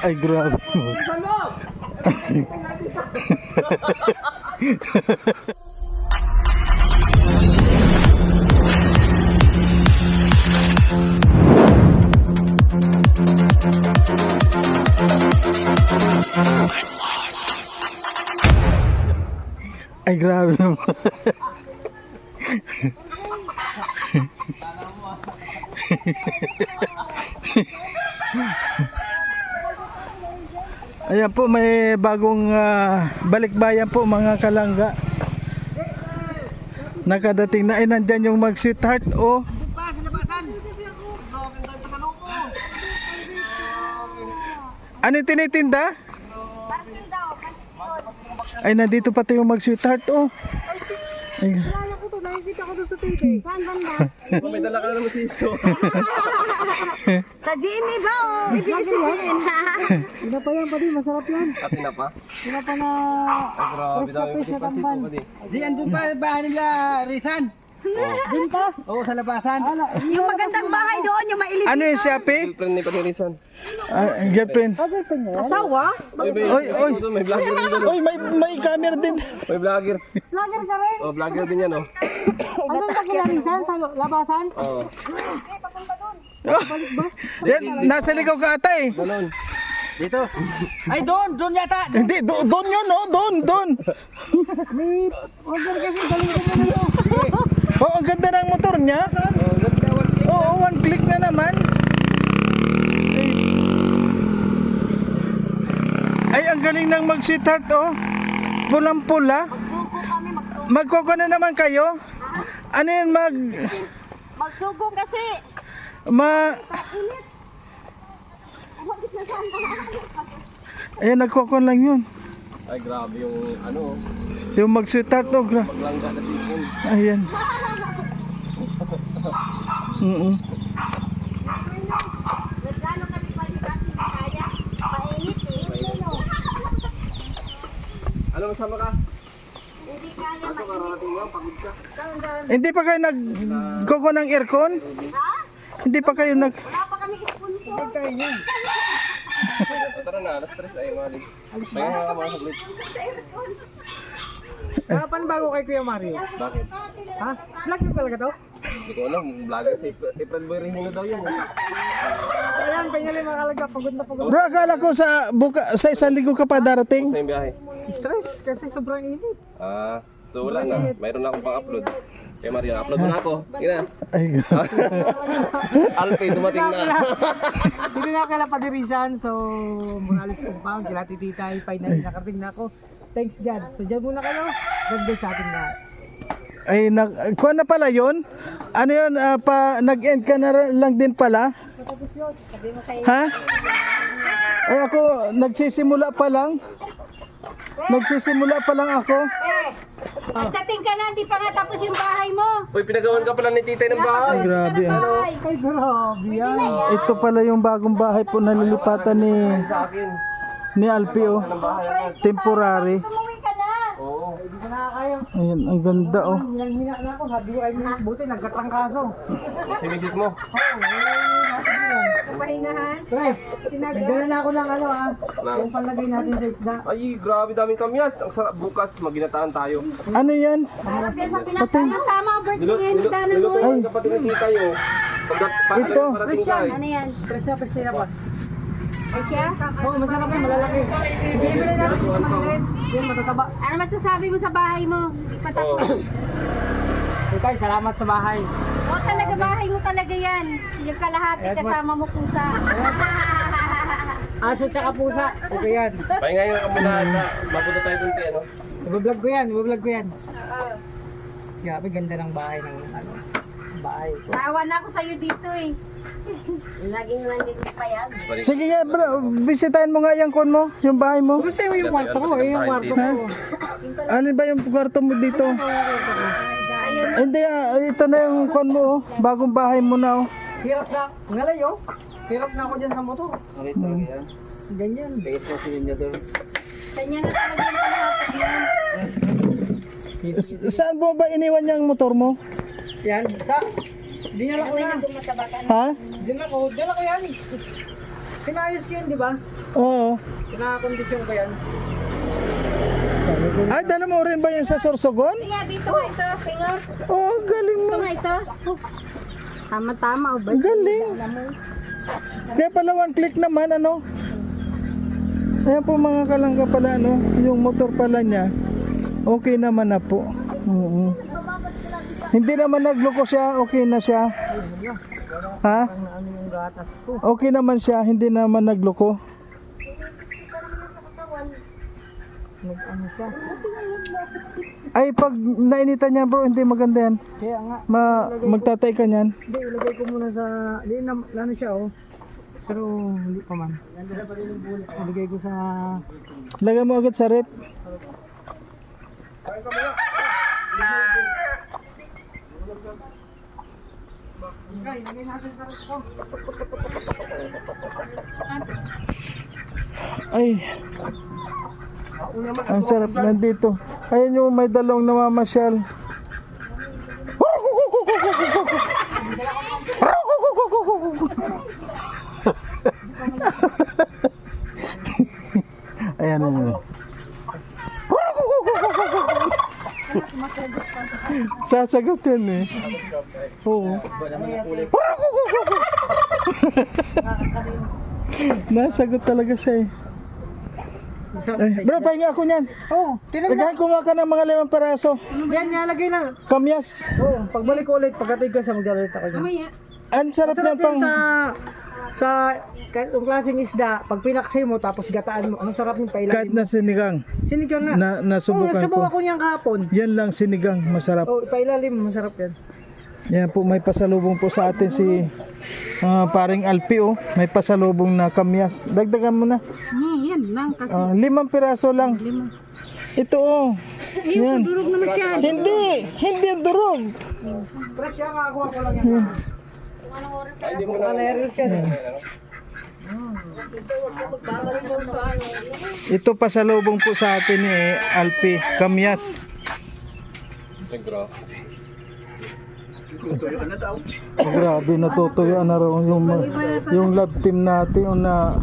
Ay, grabe mo. Ay, grabe mo. Ayan po, may bagong balikbayan po mga kalangga. Nakadating na, ay nandyan yung mag-sweetheart oh. Ano yung tinitinda? Ay, nandito pati yung mag-sweetheart oh. Ay. Nakikita ko doon sa TV. Saan banda? May dala ka na naman sito. Sa GMA ba o ibig-isipin? Tinapa yan pa din, masarap yan. At tinapa? Tinapa na Ay, grabe dami fresh na pa tamban. sito. Di, andun pa bahay nila, Rizan. Din ka? Oo, sa labasan. Yung magandang bahay doon, yung mailip. Ano yung Shopee? Girlfriend ni Panirisan. Girlfriend. Asawa? Oy, oy. May vlogger din doon. Oy, may camera din. May vlogger. Vlogger ka rin? Oh, vlogger din yan oh. Ano ba kinarisan sa labasan? Oo. Yan, nasa ligaw ka ata eh. Ganon. Dito. Ay, doon yata. Hindi, doon yun oh, doon. May order kasi galing ko na nito. Oh, ang ganda ng motor niya. Oo, one click na naman. Ay, ang galing ng mag-sweetheart oh. Pulang-pula. Magsugo kami, magsugo. Magkoko na naman kayo. Ano yun Magsugo kasi. Ayan, nagkoko lang yun. Ay, grabe yung ano. Yung mag-sweetheart oh. Maglangga na sipon. Ayan. Nagano kami pwede kasi kaya. Mainit eh. Ano masama ka? Hindi kaya. Ano kararating mo? Pagod ka? Hindi pa kayo nagkoko ng aircon? Ha? Hindi pa kayo nag... Wala pa kami sponsor. Tara na, alas 3 ay mali. Kaya nga mga saglit. Kapan bago kay Kuya Mario? Bakit? Ha? Vlog mo talaga to? Hindi ko alam, vlogger si April Boy Rinino daw yun. Ayan, kanyali makalaga. Pagod na pagod. Bro, akala ko sa isang linggo ka pa darating. Sa yung biyahe. Stress kasi sobrang init. Ah, so wala na. Mayroon na akong pang-upload. Kaya Mario, upload mo na ako. Sige na. Ay, Alpay, dumating na. Dito na kala padirisan. So, muna alis ko pa. Kila titita, finally nakarating na ako. Thanks God. So, dyan muna kayo. God bless sa ating lahat. ay kuha na pala yun? Ano yun, nag-end ka na lang din pala? Ha? Ay ako, nagsisimula pa lang. Nagsisimula pa lang ako. Pagdating ka na, hindi pa nga tapos yung bahay mo. Uy, pinagawan ka pala ni titay ng bahay. Ay, grabe ah. Bahay. Ay, grabe yan. Ito pala yung bagong bahay po na nilipatan Sa akin. ni Alpio. Temporary. Umuwi ka na. Oo. Hindi ko nakakayo. Ayan, ang ganda oh. Hinang-hina na ako. Sabi ko, ay buti, nagkatrangkaso. Si misis mo. Pahingahan. Pre, nagdala na ako ng ano ha. Yung palagay natin sa isda. Ay, grabe daming kamyas. Ang sarap bukas, maginataan tayo. Ano yan? Harap yan sa pinatama. Tama ang birthday ngayon. Dana mo. Nilutuan ka pati ng titay oh. Ito. Parating ka eh. Ano yan? Presya, presya pa. Ay siya? Oo, masarap yan, malalaki. Bibili natin yung maliit. Yan, matataba. Ano masasabi mo sa bahay mo? Ipatapos. Tay, salamat sa bahay. O talaga bahay mo talaga yan. Yung kalahati kasama mo pusa. Aso tsaka pusa. Okay yan. Pahingayin ka muna na mapunta tayo dun kay ano. Ibablog ko yan, ibablog ko yan. Grabe, ganda ng bahay ng ano. Bahay ko. Naawa na ako sa'yo dito eh. Laging nandito pa yan. Sige nga bro, bisitahin mo nga yung kon mo, yung bahay mo. Gusto mo yung kwarto ko, yung kwarto ko. Alin ba yung kwarto mo dito? Hindi ito na yung kon mo oh. Bagong bahay mo na oh. Hirap na, ngalay oh. Hirap na ako dyan sa motor. Okay, talaga yan. Ganyan. Base na si Ninja doon. Kanya na talaga yung kalahati mo. Saan mo ba iniwan yung motor mo? Yan, dinala ko Ano na. yung gumasabakan? Ha? Dinala ko yan. Pinayos ko yun, di ba? Oo. Nakakondisyon ko yan. Ay, dala mo rin ba yan sa Sorsogon? Kaya dito nga ito, finger. Oh, galing mo. Ito nga ito. Tama-tama, o ba? Galing. Kaya pala one click naman, ano? Ayan po mga kalangga pala, ano? Yung motor pala niya, okay naman na po. Hindi naman nagloko siya, okay na siya. Ha? Ang ano yung gatas ko. Okay naman siya, hindi naman nagloko. Nag-ano siya. Ay, pag nainitan niya bro, hindi maganda yan. Kaya nga. Magtatay ka niyan. Hindi, ilagay ko muna sa... Hindi, ano siya oh. Pero hindi pa man. Ilagay ko sa... Lagay mo agad sa rep. Ay, ang sarap nandito. Ayan yung may dalawang namamasyal. Ayan na. Sasagot yan eh. Oo. Nasagot talaga siya eh. Bro, pahinga ako niyan. Oh, tinanong. Lagyan ko nga ka ng mga 5 peraso. Yan, nalagay na. Kamyas. Oh, pagbalik ko ulit, pagkatid ko siya, mag-alert ako dyan. Ang sarap Sarap niyan pang... yun sa yung klaseng isda, pag pinaksay mo tapos gataan mo, ang sarap yung Kahit pailalim. na sinigang. Sinigang nga. Nasubukan subukan ko. ko niyang kahapon. Yan lang sinigang, masarap. Oh, pailalim, masarap yan. Yan po, may pasalubong po sa atin si paring Alpi oh. May pasalubong na kamyas. Dagdagan mo na. Yan lang. Kasi 5 piraso lang. Ito oh. Yan. durog naman siya. Hindi ang durog. Fresh yan, makakuha ko lang yan. Hindi mo na. Aleril siya. Ito pasalubong po sa atin ni Alpi, kamyas. Negro. Oh, grabe, natutuyuan na raw yung love team natin yung na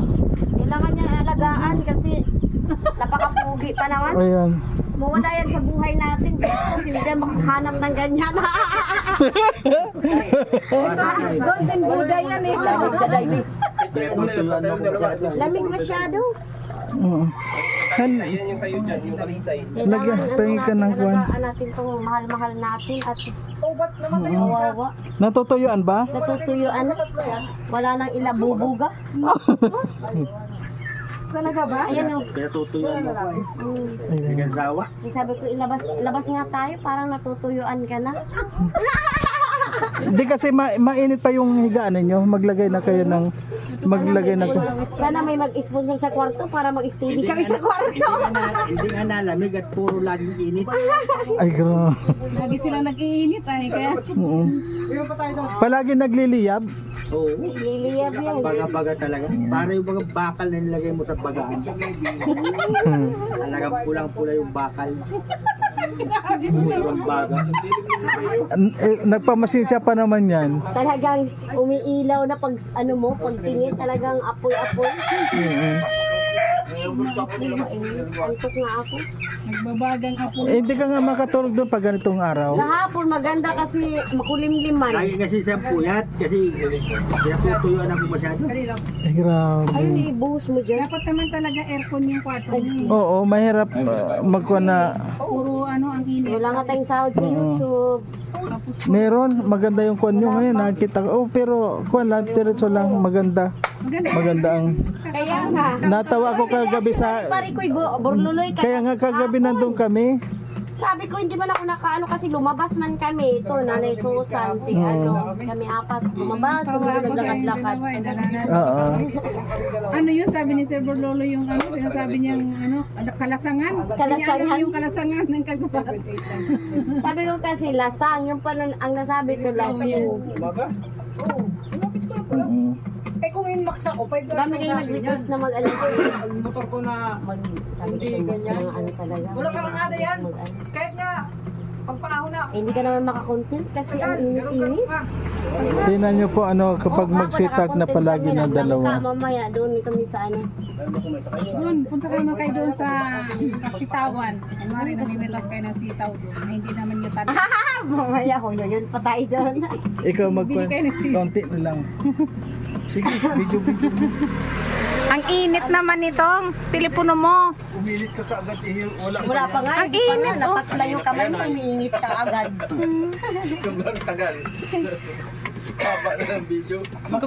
Kailangan niya alagaan kasi napakapugi pa naman. ayan. Mawala yan sa buhay natin. Kasi hindi makahanap ng ganyan. Golden Buddha yan eh. Lamig na dahil. Lamig masyado. Oo. Yan yung sayo dyan, yung kalisay. Lagyan, pahingin ka ng kwan. Alagaan natin itong mahal-mahal natin at kawawa. Natutuyuan ba? Natutuyuan. Wala nang ilabubuga. Talaga ba? Ayan yung. Pinatutuyuan mo ko eh. Ayan. Nagkasawa. Sabi ko labas nga tayo. Parang natutuyuan ka na. Hindi kasi mainit pa yung higaan ninyo. Maglagay na kayo. Sana may mag-sponsor sa kwarto para mag-steady kami sa kwarto. Hindi nga nalamig at puro laging init. Ay, grabe. Lagi sila nag-iinit ay kaya Oo. Palagi nagliliyab. Oo. liliyab yan. Baga-baga talaga. Para yung mga bakal na nilagay mo sa bagaan. Talagang pulang-pula yung bakal. Yung baga. Nagpamasin siya pa naman yan. Talagang umiilaw na pag ano mo, pagtingin talagang apoy-apoy. Antok nga ako. Hindi ka nga makatulog doon pag ganitong araw. Kahapon maganda kasi makulimliman. Lagi kasi siya puyat kasi pinatutuyuan ako masyado. Ay, grabe. Ayun, ibuhos mo dyan. Dapat naman talaga aircon yung kwarto. Oo, mahirap magkuha na. Puro ano ang init. Wala nga tayong sahod sa YouTube. Meron, maganda yung kuha nyo ngayon. Nakita ko. Oh, pero kuha lang, diretso lang. Maganda. Maganda ang. Kaya nga. Natawa ako kagabi sa. Pari ko'y burluloy ka. Kaya nga kagabi nandun kami. Sabi ko, hindi man ako nakaano kasi lumabas man kami. Ito, Nanay Susan, si ano, kami apat. Lumabas, naglakad-lakad. Oo. Ano yun? Sabi ni Sir Borlolo yung ano, sinasabi niyang ano, kalasangan. Kalasangan? Niya alam yung kalasangan ng kagupat. Sabi ko kasi lasang, yung panon ang nasabi ko lasing. Eh kung inmax ako, 5 Dami kayo nag-request na mag-ano Ang motor ko na sabi ko mga ano talaga. wala ka lang ada yan. Mag-ano. Kahit nga Hindi ka naman makakontent kasi ang init-init. Tingnan nyo po kapag mag-sweetheart na palagi ng dalawa. Mamaya doon kami sa ano. Doon, punta kayo naman kayo doon sa sitawan. Mari namimitas kayo ng sitaw doon. Na hindi naman yung tanong. Mamaya ko yun pa tayo doon. Ikaw Bili kayo ng konti na lang. Sige, video mo. Ang init naman nitong telepono mo. Umilit ka kaagad wala Wala pa nga. Ang Hindi pa nga. init, oh. Natouch lang yung kamay mo. Umiingit ka agad. Sobrang tagal. Haba na ng video. Ito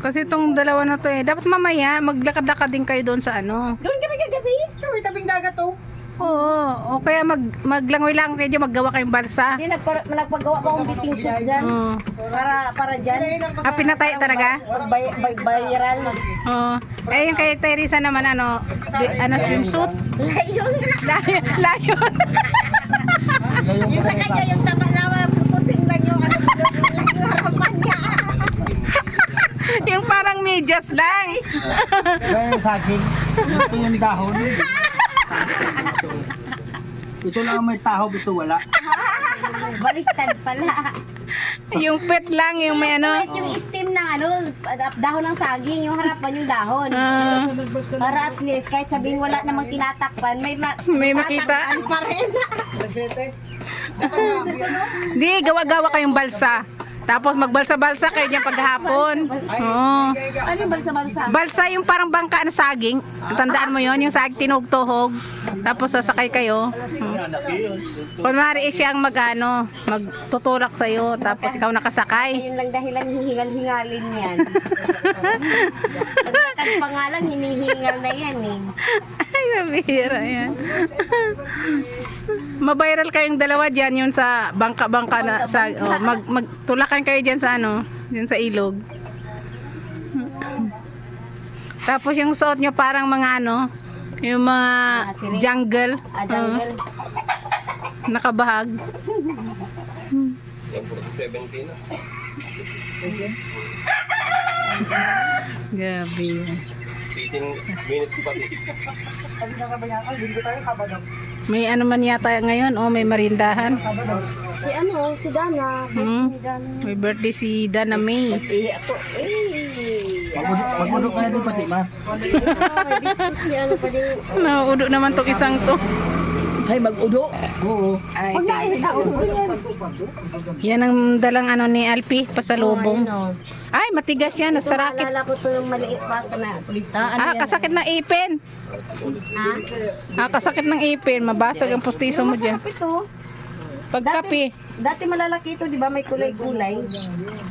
kasi itong dalawa na to dapat mamaya maglakad-lakad din kayo doon sa ano. Doon kami gagabi. May tabing dagat oh. Oo, o kaya maglangoy-langoy kayo dyan, maggawa kayong balsa. Hindi, nagpagawa pa akong beating shoot dyan. Para dyan. Pinatay talaga? Viral. Oo. Yung kay Teresa naman swimsuit. Layon. Layon. Yung sa kanya, yung tama naman, putusing lang yung harapan niya. Yung parang medyas lang. Kaya yung saging, ito yung dahon. Ito lang ang may tahob, ito wala. Baliktad pala. Yung pet lang, yung may ano. Yung stem ng dahon ng saging, yung harapan yung dahon. Para at least, kahit sabihin wala namang tinatakpan, May makita. tatakpan pa rin. Di, gawa-gawa kayong balsa. Tapos magbalsa-balsa kayo dyan paghapon. Oo. Ano yung balsa-balsa? Balsa yung parang bangka na saging. Tandaan mo yon, yung saging tinugtuhog. Tapos sasakay kayo. Kunwari siyang magtutulak sa'yo. Tapos ikaw nakasakay. Ayun lang dahilan hihingal-hingalin yan. Pagkatag pa nga lang, hinihingal na yan eh. Ay, mabihira yan. Mabiral kayong dalawa dyan yun sa bangka-bangka na magtulakan kayo dyan sa dyan sa ilog. Tapos yung suot nyo parang mga yung mga jungle. Jungle. Nakabahag. Yung 17 na. Gabi. 15 minutes pati. May man yata ngayon, may marindahan. Si Dana. May birthday si Dana May. Pag-udok ka na din pati, ma. May biscuit si pa din. Nauudo naman tong isang to. Ay, mag-udo. Oo. Ay, yan ang dalang ni Alpi, pasalubong. Ay, matigas yan, nasarakit. Naalala ko to ng maliit pa ito na. Kasakit ng ipin. Kasakit ng ipin, mabasag ang pustiso mo dyan. Masarap ito. Pagkapi. Dati malalaki ito, di ba? May kulay-kulay.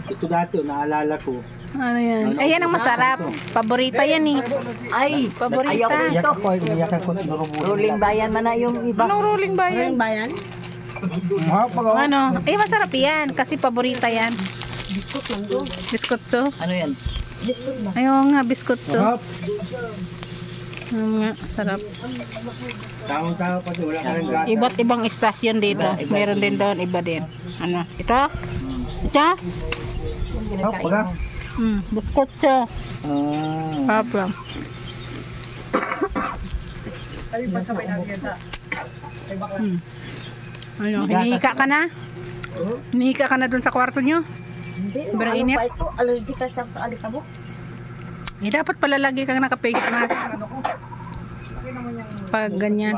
Ito dati, naalala ko. Ano yan? Ayan ang masarap. Paborita yan eh. Ay, Paborita. Iyak ako, iyak ako. rolling bayan man na yung iba. Anong rolling ba yan? Rolling bayan? Masarap yan. Kasi paborita yan. Biskut lang to. Biskotso. Ano yan? Biskut ba? Ayun nga, biskotso. Sarap. Nga, sarap. Tao-tao pa wala ka rin gata. Iba't ibang istasyon dito. Meron din doon, iba din. Ano? Ito? Ito? Sarap pala. Biskotso. Sarap lang. Hinihika ka na? Hinihika ka na doon sa kwarto nyo? Hindi. Sobrang Ano init. pa ito? Allergic ka siya sa alikabok. Dapat pala lagi kang naka-face mask. Pag ganyan.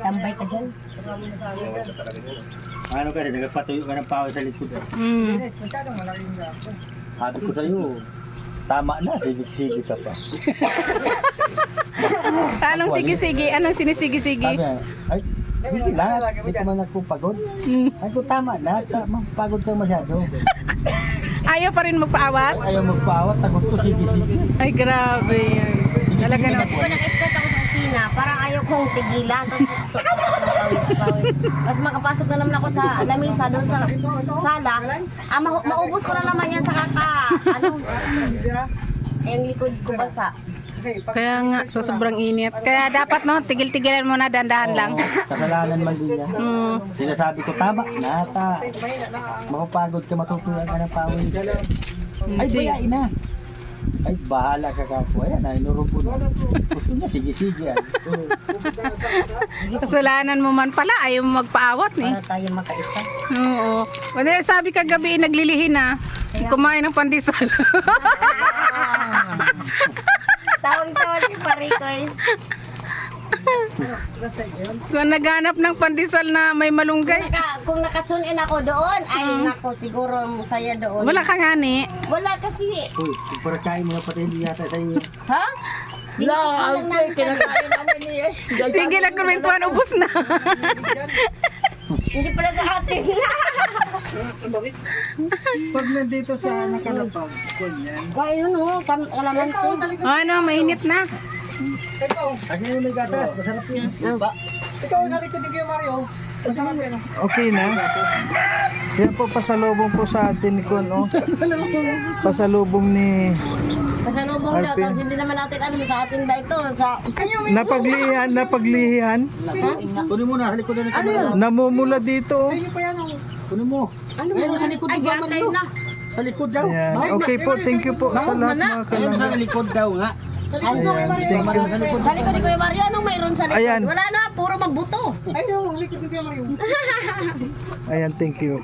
Tambay ka dyan. Ano ka rin, nagpatuyo ka ng pawa sa likod. Sabi ko sa'yo, tama na, sige ka pa. Anong sige-sige? Anong sinisige-sige? Sabi niya, ay, sige lang, hindi ko man nagpupagod. Ay ko tama na, pagod ka masyado. Ayaw pa rin magpaawat? Ayaw magpaawat, tapos ko sige. Ay, grabe yan. Talaga na. Kasi ko nag-escort ako sa kusina, parang ayaw kong tigilan. Pawis. Tapos makapasok na naman ako sa lamesa doon sa sala. Maubos ko na naman yan sa yung likod ko basa. Kaya nga, sa sobrang init. Kaya dapat tigil-tigilan mo na, dandahan lang. Kasalanan man din niya. Sinasabi ko, tama na, mapapagod ka, matutulan ka ng pawis. Ay, bayain na. Ay, bahala ka kapo. Ayan, ay, nurubon. Gusto niya, sige-sige. Yan. Kasalanan mo man pala, ayaw mo magpaawat eh. Para tayo makaisa. Oo. Wala, sabi kagabi, naglilihin na. Kumain ng pandesal. Tawang-tawa si Parikoy. Kung naghanap ng pandesal na may malunggay. Kung nakatsunin ako doon, ay nako, siguro masaya doon. Wala ka nga ni. Wala kasi. Uy, kung para kain mo na pati hindi yata sa inyo. Ha? Sige lang, kumentuhan, ubos na. Hindi pala sa atin. Pag nandito sa nakalapag, ganyan. Kaya yun o, kalamansi. Ano, mainit na. Akin yung may gatas. Masarap yun. Ikaw, nalikod ni Kuya Mario. Masarap yan. Okay na. Yan po, pasalubong po sa atin ni Kun, oh. Pasalubong ni Pasalubong daw, tapos hindi naman natin alam sa atin ba ito. Sa... napaglihihan. Kunin mo na, sa likod na ng kamera. Namumula dito, oh. Kunin mo. Ayun, sa likod Ay, di ba, gatay Mario? na. Sa likod daw. Ayan. Okay po, thank you po sa lahat mga Ayun, kalangga. sa likod daw nga. Ayan, thank you. Sa likod. Sa likod ni Kuya Mario, anong mayroon sa likod? Ayan. Wala na, puro mabuto. Ayun, likod ni Kuya Mario. Ayan, thank you.